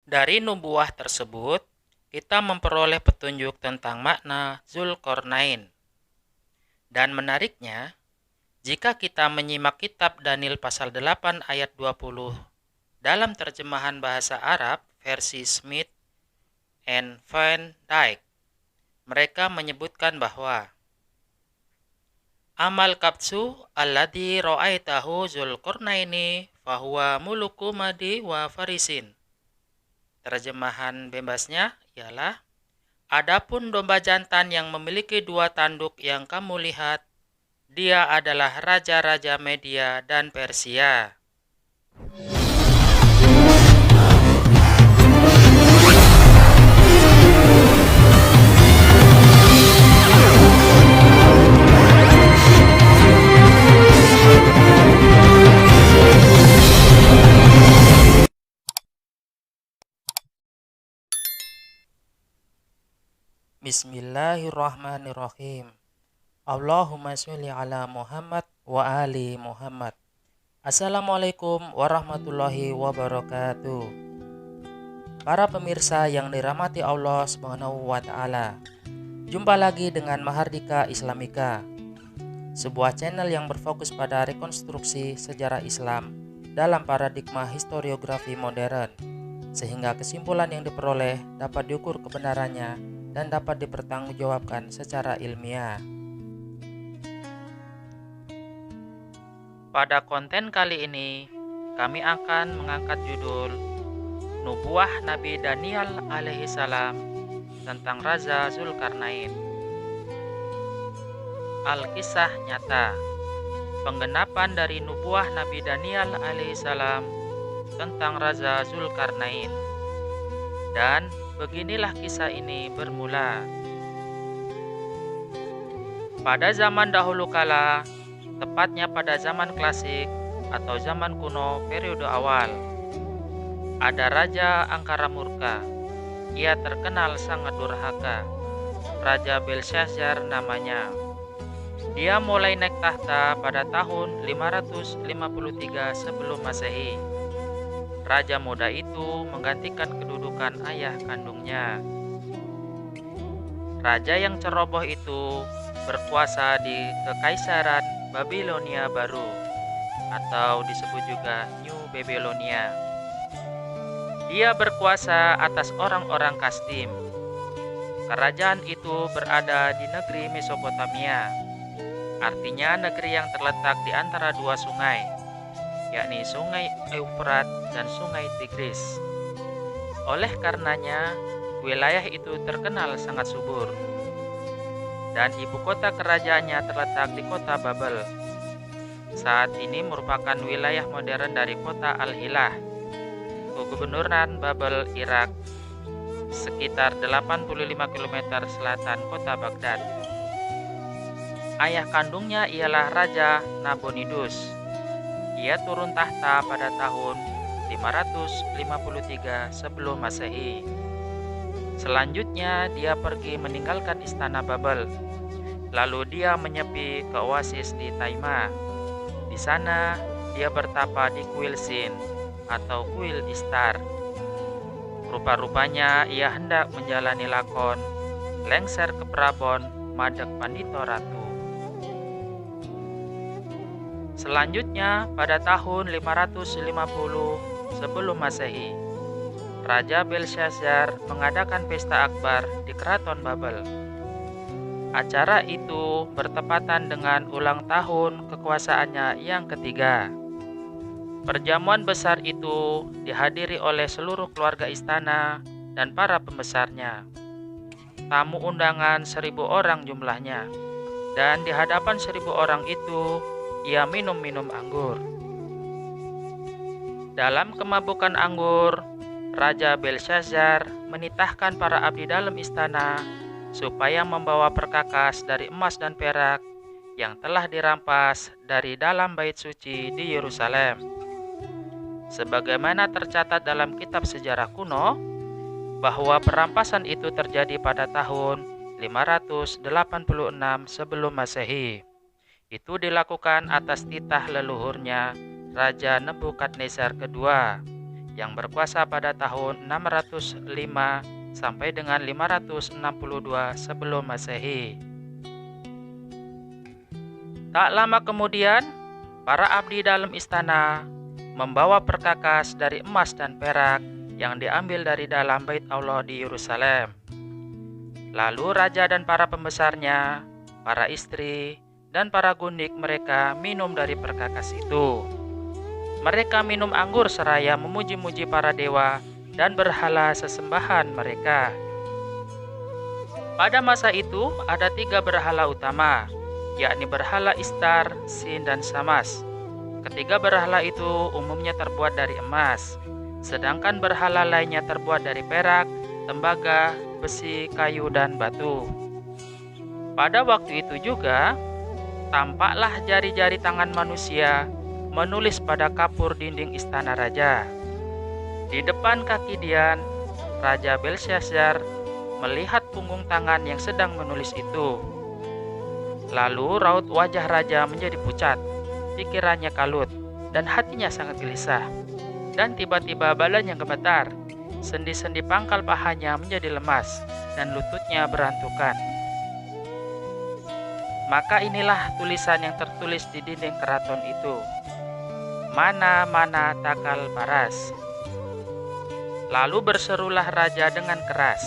Dari nubuah tersebut, kita memperoleh petunjuk tentang makna Zulkarnain. Dan menariknya, jika kita menyimak kitab Daniel pasal 8 ayat 20 dalam terjemahan bahasa Arab versi Smith and Van Dyke, mereka menyebutkan bahwa Amal kapsu alladhi ra'aitahu Zulkarnaini fahuwa muluku madi wa farisin. Terjemahan bebasnya ialah, adapun domba jantan yang memiliki dua tanduk yang kamu lihat, dia adalah raja-raja Media dan Persia. Bismillahirrahmanirrahim. Allahumma sholli ala Muhammad wa ali Muhammad. Assalamualaikum warahmatullahi wabarakatuh. Para pemirsa yang dirahmati Allah Subhanahu wa taala. Jumpa lagi dengan Mahardika Islamika, sebuah channel yang berfokus pada rekonstruksi sejarah Islam dalam paradigma historiografi modern, sehingga kesimpulan yang diperoleh dapat diukur kebenarannya dan dapat dipertanggungjawabkan secara ilmiah. Pada konten kali ini, kami akan mengangkat judul Nubuah Nabi Daniel alaihissalam tentang Raja Zulkarnain. Alkisah nyata, penggenapan dari nubuah Nabi Daniel alaihissalam tentang Raja Zulkarnain. Dan beginilah kisah ini bermula. Pada zaman dahulu kala, tepatnya pada zaman klasik atau zaman kuno periode awal, ada Raja Angkara Murka. Ia terkenal sangat durhaka. Raja Belshazzar namanya. Dia mulai naik tahta pada tahun 553 sebelum Masehi. Raja muda itu menggantikan kedudukan ayah kandungnya. Raja yang ceroboh itu berkuasa di Kekaisaran Babilonia Baru atau disebut juga New Babylonia. Dia berkuasa atas orang-orang Kastim. Kerajaan itu berada di negeri Mesopotamia, artinya negeri yang terletak di antara dua sungai, yakni Sungai Eufrat dan Sungai Tigris. Oleh karenanya, wilayah itu terkenal sangat subur. Dan ibu kota kerajaannya terletak di kota Babel. Saat ini merupakan wilayah modern dari kota Al-Hilah, Kegubernuran Babel, Irak, sekitar 85 km selatan kota Baghdad. Ayah kandungnya ialah Raja Nabonidus. Ia turun tahta pada tahun 553 sebelum Masehi. Selanjutnya dia pergi meninggalkan istana Babel. Lalu dia menyepi ke oasis di Taima. Di sana dia bertapa di kuil Sin atau kuil Istar. Rupa-rupanya ia hendak menjalani lakon lengser ke Prabon Madeg Pandito Ratu. Selanjutnya pada tahun 550 sebelum Masehi, Raja Belshazzar mengadakan pesta akbar di Keraton Babel. Acara itu bertepatan dengan ulang tahun kekuasaannya yang ketiga. Perjamuan besar itu dihadiri oleh seluruh keluarga istana dan para pembesarnya. Tamu undangan 1.000 orang jumlahnya, dan di hadapan 1.000 orang itu ia minum-minum anggur. Dalam kemabukan anggur, Raja Belshazzar menitahkan para abdi dalam istana supaya membawa perkakas dari emas dan perak yang telah dirampas dari dalam bait suci di Yerusalem. Sebagaimana tercatat dalam kitab sejarah kuno, bahwa perampasan itu terjadi pada tahun 586 sebelum Masehi. Itu dilakukan atas titah leluhurnya Raja Nebukadnezar kedua yang berkuasa pada tahun 605 sampai dengan 562 sebelum Masehi. Tak lama kemudian, para abdi dalam istana membawa perkakas dari emas dan perak yang diambil dari dalam bait Allah di Yerusalem. Lalu raja dan para pembesarnya, para istri, dan para gundik mereka minum dari perkakas itu. Mereka minum anggur seraya memuji-muji para dewa dan berhala sesembahan mereka. Pada masa itu ada 3 berhala utama, yakni berhala Istar, Sin, dan Samas. Ketiga berhala itu umumnya terbuat dari emas, sedangkan berhala lainnya terbuat dari perak, tembaga, besi, kayu, dan batu. Pada waktu itu juga, tampaklah jari-jari tangan manusia menulis pada kapur dinding istana raja. Di depan kaki Dian, Raja Belshazzar melihat punggung tangan yang sedang menulis itu. Lalu raut wajah raja menjadi pucat, pikirannya kalut, dan hatinya sangat gelisah. Dan tiba-tiba badannya gemetar, sendi-sendi pangkal pahanya menjadi lemas, dan lututnya berantukan. Maka inilah tulisan yang tertulis di dinding keraton itu. Mana, mana takal paras. Lalu berserulah raja dengan keras.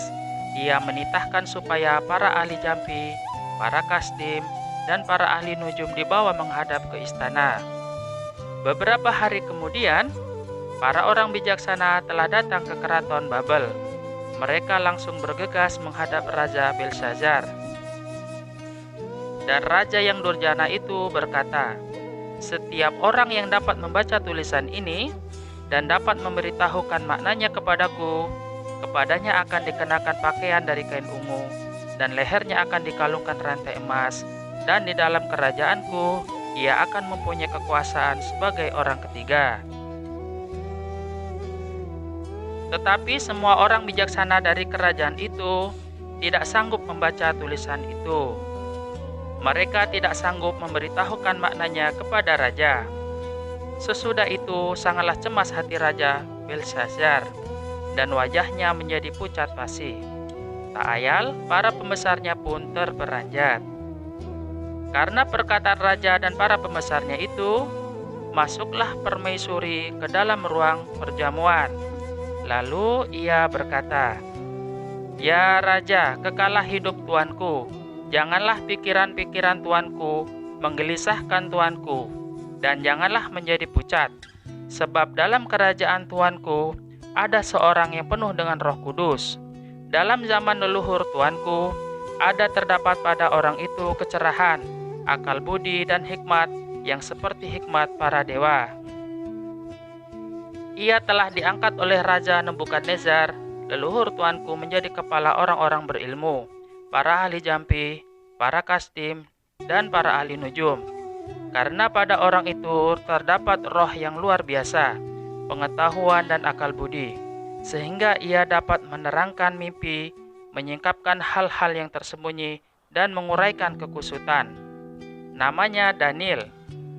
Ia menitahkan supaya para ahli jampi, para kasdim, dan para ahli nujum dibawa menghadap ke istana. Beberapa hari kemudian, para orang bijaksana telah datang ke keraton Babel. Mereka langsung bergegas menghadap Raja Belshazzar. Dan raja yang durjana itu berkata, "Setiap orang yang dapat membaca tulisan ini dan dapat memberitahukan maknanya kepadaku, kepadanya akan dikenakan pakaian dari kain ungu, dan lehernya akan dikalungkan rantai emas, dan di dalam kerajaanku ia akan mempunyai kekuasaan sebagai orang ketiga." Tetapi semua orang bijaksana dari kerajaan itu tidak sanggup membaca tulisan itu. Mereka tidak sanggup memberitahukan maknanya kepada raja. Sesudah itu sangatlah cemas hati Raja Belshazzar, dan wajahnya menjadi pucat pasi. Tak ayal, para pembesarnya pun terperanjat. Karena perkataan raja dan para pembesarnya itu, masuklah permaisuri ke dalam ruang perjamuan. Lalu ia berkata, "Ya Raja, kekalah hidup tuanku. Janganlah pikiran-pikiran tuanku menggelisahkan tuanku, dan janganlah menjadi pucat. Sebab dalam kerajaan tuanku ada seorang yang penuh dengan Roh Kudus. Dalam zaman leluhur tuanku, ada terdapat pada orang itu kecerahan, akal budi, dan hikmat yang seperti hikmat para dewa. Ia telah diangkat oleh Raja Nebukadnezar, leluhur tuanku, menjadi kepala orang-orang berilmu, para ahli jampi, para kasdim, dan para ahli nujum. Karena pada orang itu terdapat roh yang luar biasa, pengetahuan dan akal budi, sehingga ia dapat menerangkan mimpi, menyingkapkan hal-hal yang tersembunyi, dan menguraikan kekusutan. Namanya Daniel,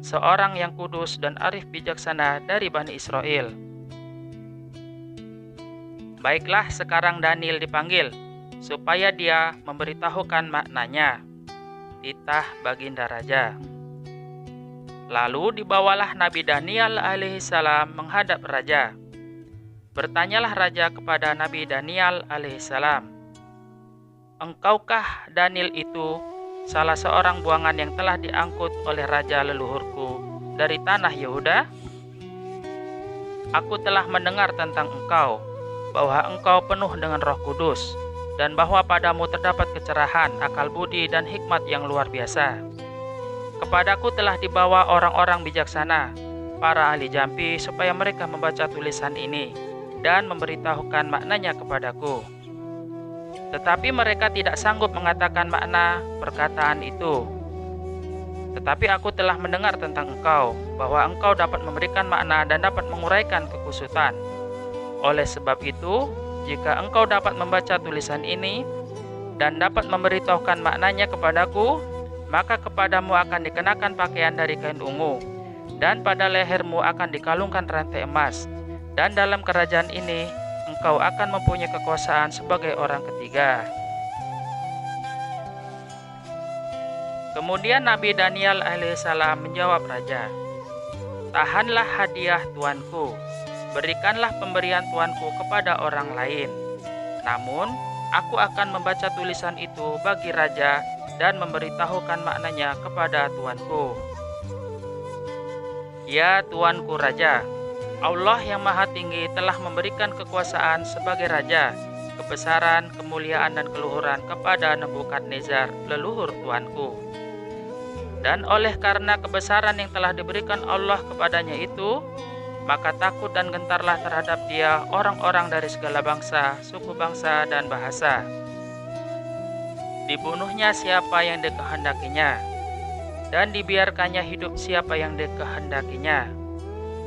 seorang yang kudus dan arif bijaksana dari Bani Israel." Baiklah, sekarang Daniel dipanggil, supaya dia memberitahukan maknanya. Titah Baginda Raja. Lalu dibawalah Nabi Daniel alaihissalam menghadap raja. Bertanyalah raja kepada Nabi Daniel alaihissalam, "Engkaukah Daniel itu salah seorang buangan yang telah diangkut oleh raja leluhurku dari tanah Yehuda? Aku telah mendengar tentang engkau, bahwa engkau penuh dengan Roh Kudus, dan bahwa padamu terdapat kecerahan, akal budi, dan hikmat yang luar biasa. Kepadaku telah dibawa orang-orang bijaksana, para ahli jampi, supaya mereka membaca tulisan ini dan memberitahukan maknanya kepadaku. Tetapi mereka tidak sanggup mengatakan makna perkataan itu. Tetapi aku telah mendengar tentang engkau, bahwa engkau dapat memberikan makna dan dapat menguraikan kekusutan. Oleh sebab itu, jika engkau dapat membaca tulisan ini dan dapat memberitahukan maknanya kepadaku, maka kepadamu akan dikenakan pakaian dari kain ungu, dan pada lehermu akan dikalungkan rantai emas, dan dalam kerajaan ini engkau akan mempunyai kekuasaan sebagai orang ketiga." Kemudian Nabi Daniel alaihissalam menjawab raja, "Tahanlah hadiah tuanku, berikanlah pemberian tuanku kepada orang lain. Namun, aku akan membaca tulisan itu bagi raja dan memberitahukan maknanya kepada tuanku." "Ya tuanku raja, Allah yang Maha Tinggi telah memberikan kekuasaan sebagai raja, kebesaran, kemuliaan, dan keluhuran kepada Nebukadnezar, leluhur tuanku. Dan oleh karena kebesaran yang telah diberikan Allah kepadanya itu, maka takut dan gentarlah terhadap dia orang-orang dari segala bangsa, suku bangsa, dan bahasa. Dibunuhnya siapa yang dikehendakinya, dan dibiarkannya hidup siapa yang dikehendakinya.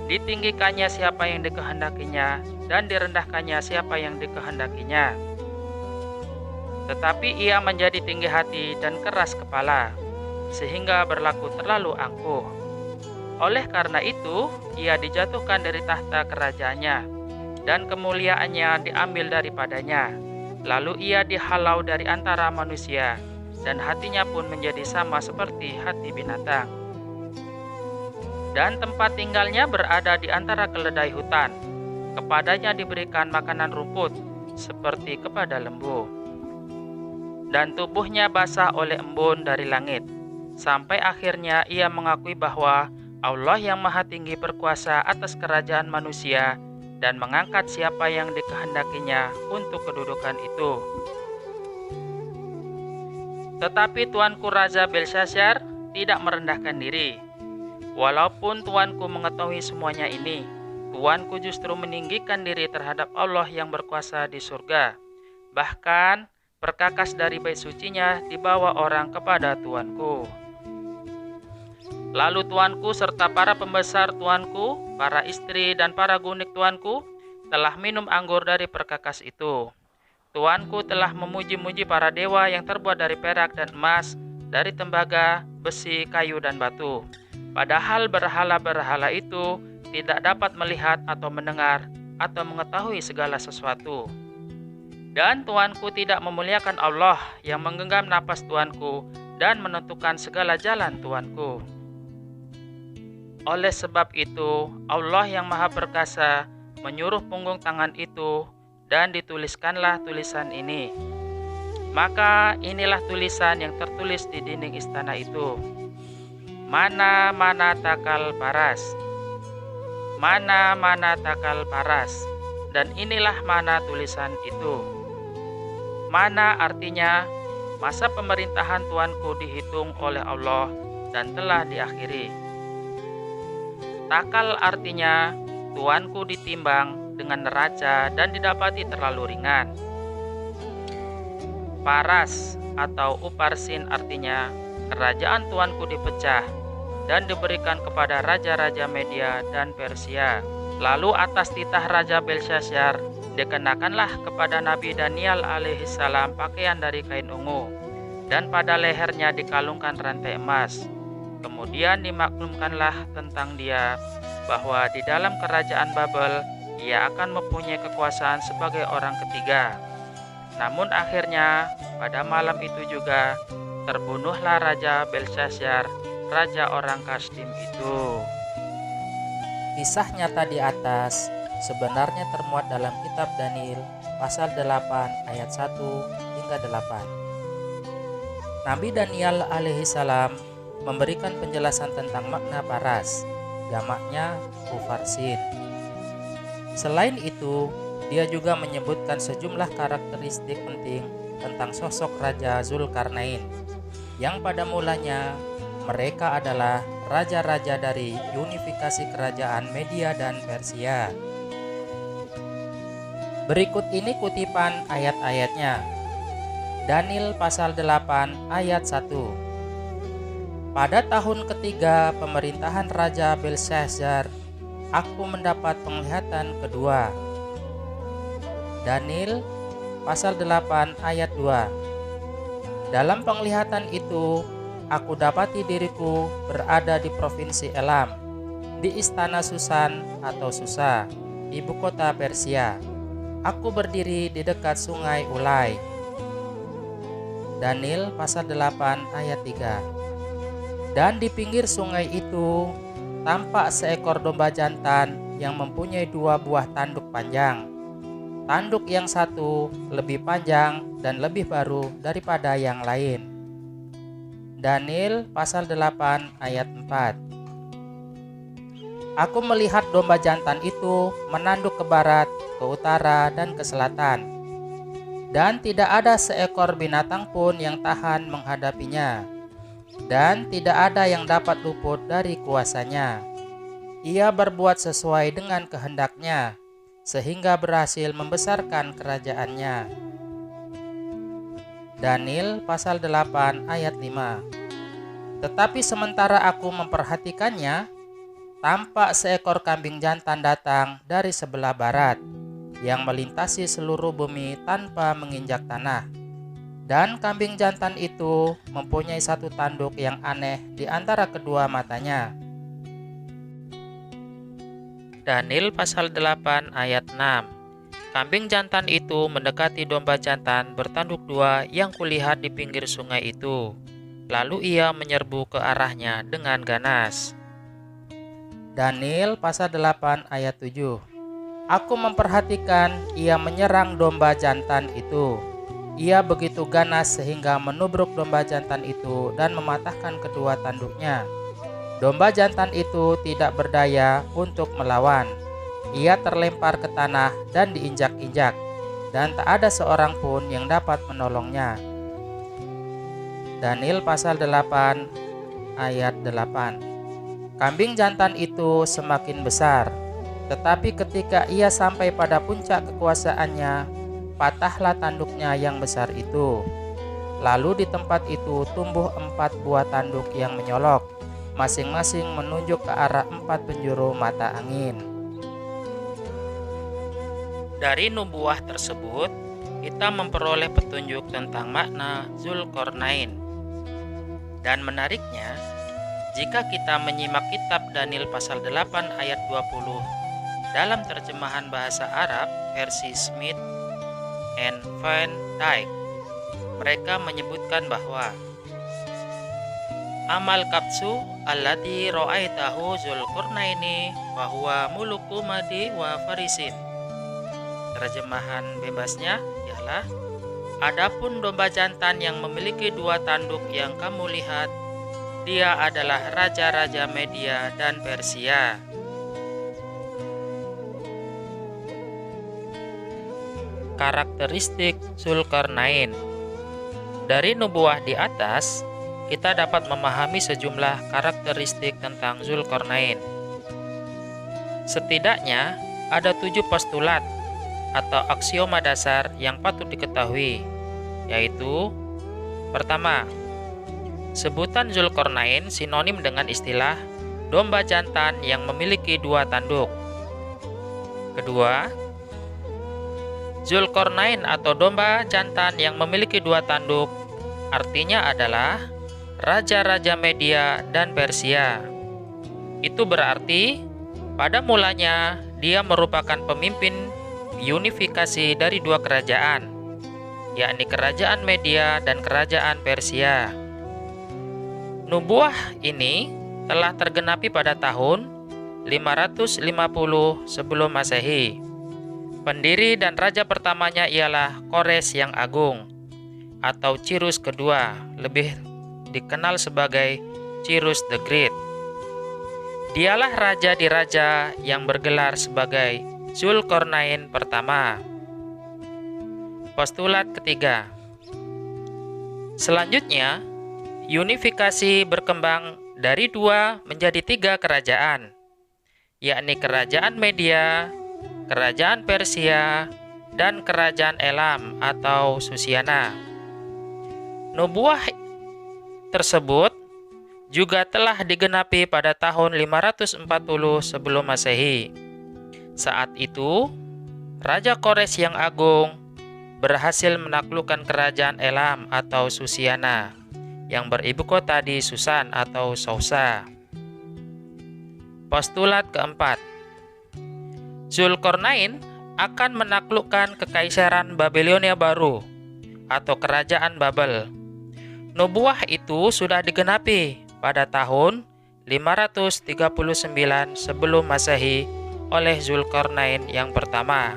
Ditinggikannya siapa yang dikehendakinya, dan direndahkannya siapa yang dikehendakinya. Tetapi ia menjadi tinggi hati dan keras kepala, sehingga berlaku terlalu angkuh. Oleh karena itu, ia dijatuhkan dari tahta kerajaannya, dan kemuliaannya diambil daripadanya. Lalu ia dihalau dari antara manusia, dan hatinya pun menjadi sama seperti hati binatang. Dan tempat tinggalnya berada di antara keledai hutan. Kepadanya diberikan makanan rumput, seperti kepada lembu. Dan tubuhnya basah oleh embun dari langit. Sampai akhirnya ia mengakui bahwa Allah yang Maha Tinggi berkuasa atas kerajaan manusia dan mengangkat siapa yang dikehendakinya untuk kedudukan itu. Tetapi tuanku Raja Belshazzar tidak merendahkan diri. Walaupun tuanku mengetahui semuanya ini, tuanku justru meninggikan diri terhadap Allah yang berkuasa di surga. Bahkan perkakas dari bait sucinya dibawa orang kepada tuanku. Lalu tuanku serta para pembesar tuanku, para istri dan para gundik tuanku telah minum anggur dari perkakas itu. Tuanku telah memuji-muji para dewa yang terbuat dari perak dan emas, dari tembaga, besi, kayu, dan batu. Padahal berhala-berhala itu tidak dapat melihat atau mendengar atau mengetahui segala sesuatu. Dan tuanku tidak memuliakan Allah yang menggenggam napas tuanku dan menentukan segala jalan tuanku. Oleh sebab itu, Allah yang Maha Perkasa menyuruh punggung tangan itu, dan dituliskanlah tulisan ini. Maka inilah tulisan yang tertulis di dinding istana itu. Mana takal paras. Mana takal paras. Dan inilah mana tulisan itu. Mana artinya, masa pemerintahan tuanku dihitung oleh Allah dan telah diakhiri. Takal artinya, tuanku ditimbang dengan neraca dan didapati terlalu ringan. Paras atau uparsin artinya, kerajaan tuanku dipecah dan diberikan kepada raja-raja Media dan Persia. Lalu atas titah Raja Belshazzar dikenakanlah kepada Nabi Daniel alaihissalam pakaian dari kain ungu, dan pada lehernya dikalungkan rantai emas. Kemudian dimaklumkanlah tentang dia bahwa di dalam kerajaan Babel ia akan mempunyai kekuasaan sebagai orang ketiga. Namun akhirnya pada malam itu juga terbunuhlah Raja Belshazzar, raja orang Kasdim itu. Kisah nyata di atas sebenarnya termuat dalam kitab Daniel pasal 8 ayat 1 hingga 8. Nabi Daniel alaihissalam memberikan penjelasan tentang makna paras, jamaknya ufarsin. Selain itu, dia juga menyebutkan sejumlah karakteristik penting tentang sosok Raja Zulkarnain, yang pada mulanya mereka adalah raja-raja dari unifikasi kerajaan Media dan Persia. Berikut ini kutipan ayat-ayatnya. Daniel pasal 8 ayat 1. Pada tahun ketiga pemerintahan Raja Belshazzar, aku mendapat penglihatan kedua. Daniel pasal 8 ayat 2. Dalam penglihatan itu, aku dapati diriku berada di provinsi Elam, di istana Susan atau Susa, ibu kota Persia. Aku berdiri di dekat sungai Ulai. Daniel pasal 8 ayat 3. Dan di pinggir sungai itu tampak seekor domba jantan yang mempunyai 2 buah tanduk panjang. Tanduk yang satu lebih panjang dan lebih baru daripada yang lain. Daniel pasal 8 ayat 4. Aku melihat domba jantan itu menanduk ke barat, ke utara, dan ke selatan. Dan tidak ada seekor binatang pun yang tahan menghadapinya. Dan tidak ada yang dapat luput dari kuasanya. Ia berbuat sesuai dengan kehendaknya, sehingga berhasil membesarkan kerajaannya. Daniel pasal 8 ayat 5. Tetapi sementara aku memperhatikannya, tampak seekor kambing jantan datang dari sebelah barat, yang melintasi seluruh bumi tanpa menginjak tanah. Dan kambing jantan itu mempunyai 1 tanduk yang aneh di antara kedua matanya. Daniel pasal 8 ayat 6. Kambing jantan itu mendekati domba jantan bertanduk 2 yang kulihat di pinggir sungai itu. Lalu ia menyerbu ke arahnya dengan ganas. Daniel pasal 8 ayat 7. Aku memperhatikan ia menyerang domba jantan itu. Ia begitu ganas sehingga menubruk domba jantan itu dan mematahkan kedua tanduknya. Domba jantan itu tidak berdaya untuk melawan. Ia terlempar ke tanah dan diinjak-injak, dan tak ada seorang pun yang dapat menolongnya. Daniel pasal 8 ayat 8. Kambing jantan itu semakin besar, tetapi ketika ia sampai pada puncak kekuasaannya, patahlah tanduknya yang besar itu. Lalu di tempat itu tumbuh 4 buah tanduk yang menyolok, masing-masing menunjuk ke arah 4 penjuru mata angin. Dari nubuah tersebut, kita memperoleh petunjuk tentang makna Zulkarnain. Dan menariknya, jika kita menyimak kitab Daniel pasal 8 ayat 20 dalam terjemahan bahasa Arab versi Smith and Van Dyke, mereka menyebutkan bahwa Amal kapsu allati ra'aitahu Zulkarnaini wa huwa muluku Madi wa Farisin. Terjemahan bebasnya ialah, adapun domba jantan yang memiliki 2 tanduk yang kamu lihat, dia adalah raja-raja Media dan Persia. Karakteristik Zulkarnain. Dari nubuah di atas, kita dapat memahami sejumlah karakteristik tentang Zulkarnain. Setidaknya ada 7 postulat atau aksioma dasar yang patut diketahui, yaitu: pertama, sebutan Zulkarnain sinonim dengan istilah domba jantan yang memiliki 2 tanduk. Kedua, Zulkarnain atau domba jantan yang memiliki 2 tanduk artinya adalah raja-raja Media dan Persia. Itu berarti pada mulanya dia merupakan pemimpin unifikasi dari 2 kerajaan, yakni kerajaan Media dan kerajaan Persia. Nubuah ini telah tergenapi pada tahun 550 sebelum Masehi. Pendiri dan raja pertamanya ialah Kores yang Agung atau Cyrus kedua, lebih dikenal sebagai Cyrus the Great. Dialah raja di raja yang bergelar sebagai Zulkarnain pertama. Postulat ketiga. Selanjutnya, unifikasi berkembang dari 2 menjadi 3 kerajaan, yakni kerajaan Media, kerajaan Persia, dan kerajaan Elam atau Susiana. Nubuah tersebut juga telah digenapi pada tahun 540 sebelum Masehi. Saat itu, Raja Kores yang Agung berhasil menaklukkan kerajaan Elam atau Susiana yang beribu kota di Susan atau Sousa. Postulat keempat. Zulkarnain akan menaklukkan kekaisaran Babilonia baru atau kerajaan Babel. Nubuah itu sudah digenapi pada tahun 539 sebelum Masehi oleh Zulkarnain yang pertama,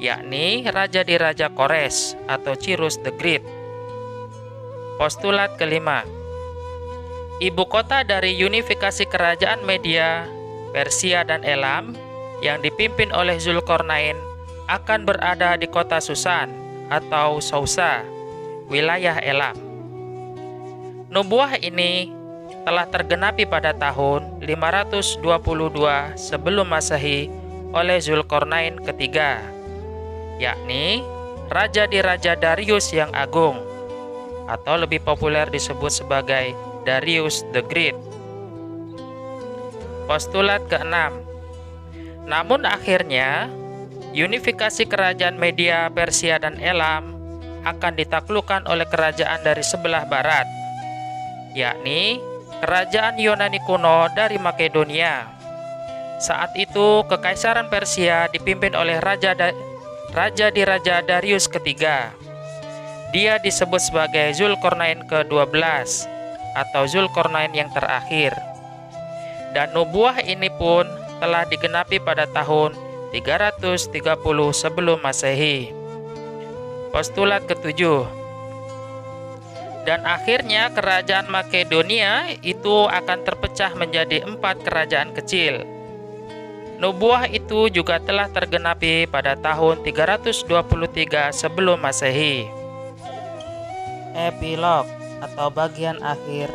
yakni raja di Raja Kores atau Cyrus the Great. Postulat kelima. Ibu kota dari unifikasi kerajaan Media, Persia dan Elam yang dipimpin oleh Zulkarnain akan berada di kota Susan atau Susa, wilayah Elam. Nubuah ini telah tergenapi pada tahun 522 sebelum Masehi oleh Zulkarnain ketiga, yakni raja di Raja Darius yang agung, atau lebih populer disebut sebagai Darius the Great. Postulat keenam. Namun akhirnya, unifikasi kerajaan Media, Persia, dan Elam akan ditaklukkan oleh kerajaan dari sebelah barat, yakni kerajaan Yunani kuno dari Makedonia. Saat itu, kekaisaran Persia dipimpin oleh raja di Raja Darius ketiga. Dia disebut sebagai Zulkarnain ke-12 atau Zulkarnain yang terakhir. Dan nubuah ini pun telah digenapi pada tahun 330 sebelum Masehi. Postulat ketujuh. Dan akhirnya kerajaan Makedonia itu akan terpecah menjadi 4 kerajaan kecil. Nubuah itu juga telah tergenapi pada tahun 323 sebelum Masehi. Epilog atau bagian akhir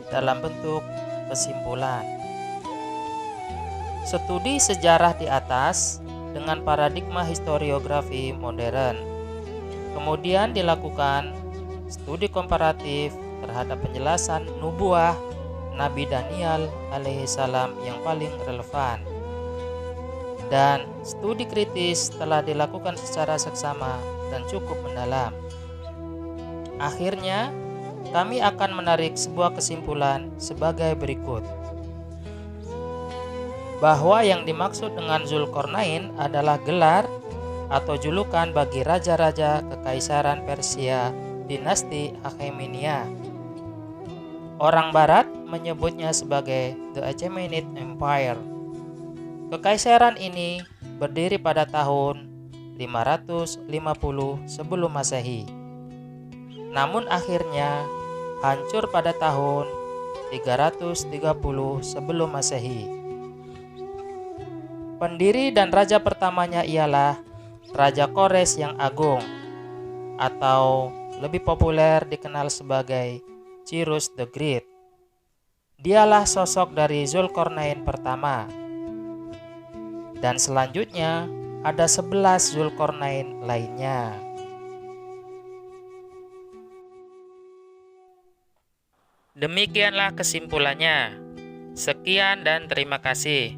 dalam bentuk kesimpulan. Studi sejarah di atas dengan paradigma historiografi modern. Kemudian dilakukan studi komparatif terhadap penjelasan nubuah Nabi Daniel alaihissalam yang paling relevan. Dan studi kritis telah dilakukan secara seksama dan cukup mendalam. Akhirnya, kami akan menarik sebuah kesimpulan sebagai berikut. Bahwa yang dimaksud dengan Zulkarnain adalah gelar atau julukan bagi raja-raja kekaisaran Persia dinasti Achaemenida. Orang Barat menyebutnya sebagai The Achaemenid Empire. Kekaisaran ini berdiri pada tahun 550 sebelum Masehi. Namun akhirnya hancur pada tahun 330 sebelum Masehi. Pendiri dan raja pertamanya ialah Raja Kores yang agung, atau lebih populer dikenal sebagai Cyrus the Great. Dialah sosok dari Zulkarnain pertama. Dan selanjutnya ada 11 Zulkarnain lainnya. Demikianlah kesimpulannya. Sekian dan terima kasih.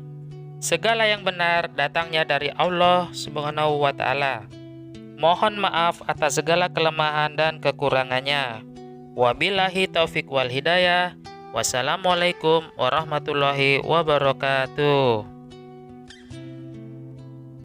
Segala yang benar datangnya dari Allah Subhanahu wa Ta'ala. Mohon maaf atas segala kelemahan dan kekurangannya. Wabillahi taufik wal hidayah. Wassalamualaikum warahmatullahi wabarakatuh.